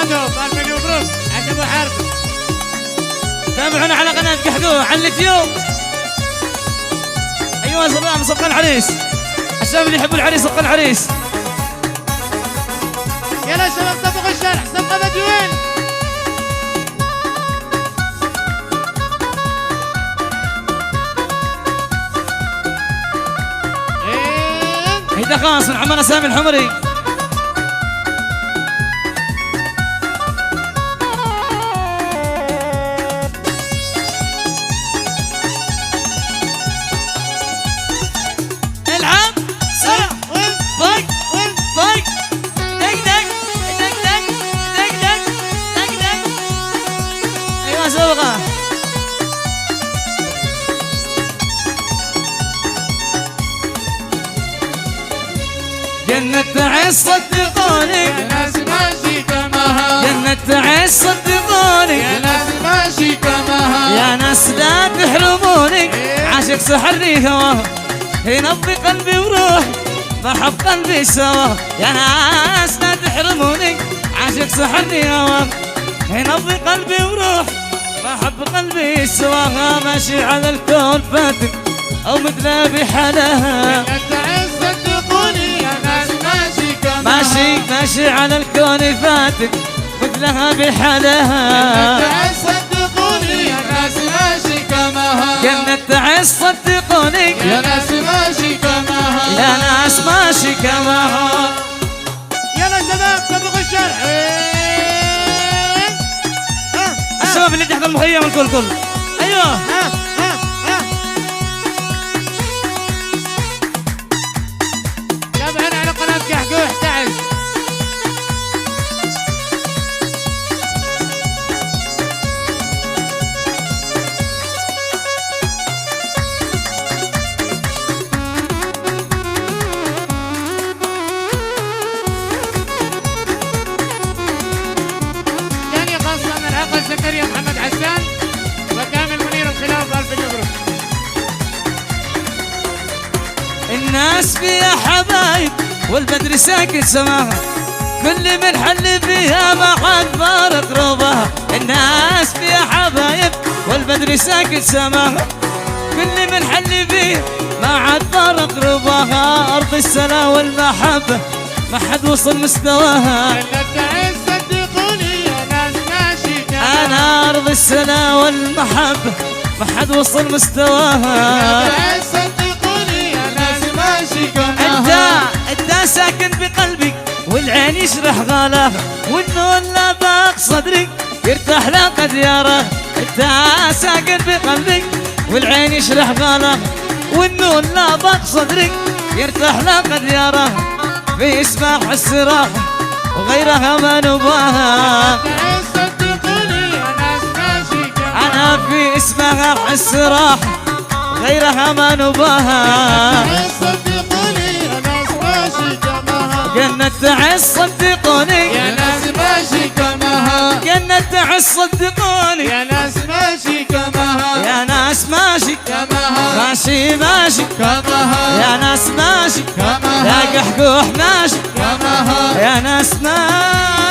رونالدو ألف مبروك عشان أبو حرب. تابعونا على قناة قحقوح على اليوتيوب. أيها الشباب صفقة العريس، الشباب اللي يحبوا العريس صفقة العريس. يلا شباب طبقوا الشارع صفقة بدوين. هيدا خاص من عمنا سامي الحمري. العب سرع فايك فايك دق دق دق دق دق دق دق دق. ايوه سوقه جنة تعيش صدقوني يا ناس ماشي كماها. جنة تعيش صدقوني يا ناس ماشي كماها. يا ناس لا تحرموني عاشق سحرني هواه ينبض قلبي وروحي فرحب قلبي سوا. يا ناس لا تحرموني عاشق سحرني هواه ينبض قلبي وروحي فرحب قلبي سوا. ماشي على الكون فاتك او مثله بحالها. جنة تعيش صدقوني يا ناس ماشي كماها. ماشي على الكون فاتك مثلها بحالها. تعيش صدقوني يا ناس ماشي كماها. جنة تعيش صدقوني يا ناس ماشي كماها. يا ناس ماشي كماها. يلا شباب طبقوا الشارع. الشباب اللي تحت المخيم الكل ايوه. تابعونا على قناة قحقوح تعز. ثانية خاصة من العقل زكريا محمد حسان وكامل منير الخلاف ألف مبروك. الناس فيها حبايب والبدر ساكت سماها كل من حل فيها ما حد فارق ربها. الناس فيها حبايب والبدر ساكت سماها كل من حل فيها ما حد فارق ربها. أرض السلام والمحبة ما حد وصل مستواها. جنة تعيش صدقوني يا ناس ماشي كماها. أنا أرض السلام والمحبة ما حد وصل مستواها. تعيش صدقوني يا ناس ماشي كماها. انت ساكن بقلبي والعين يشرح غلاها والنور لا باق صدري يرتاح لاقى دياره. انت ساكن بقلبي والعين يشرح غلاها والنور لا باق صدري يرتاح لاقى دياره. في اسمها حس راحه وغيرها ما نباها. تعيش صدقوني يا ناس ماشي كماها. انا في اسمها حس راحه غيرها ما نباها. تعيش صدقوني يا ناس ماشي كماها. جنة تعيش صدقوني يا ناس ماشي كماها. جنة تعيش صدقوني يا ناس ماشي كماها. يا ناس ماشي كماها. ماشي ماشي كماها. يا ناس ماشي كماها. يا قحقوح ماشي كماها. يا ناس ماشي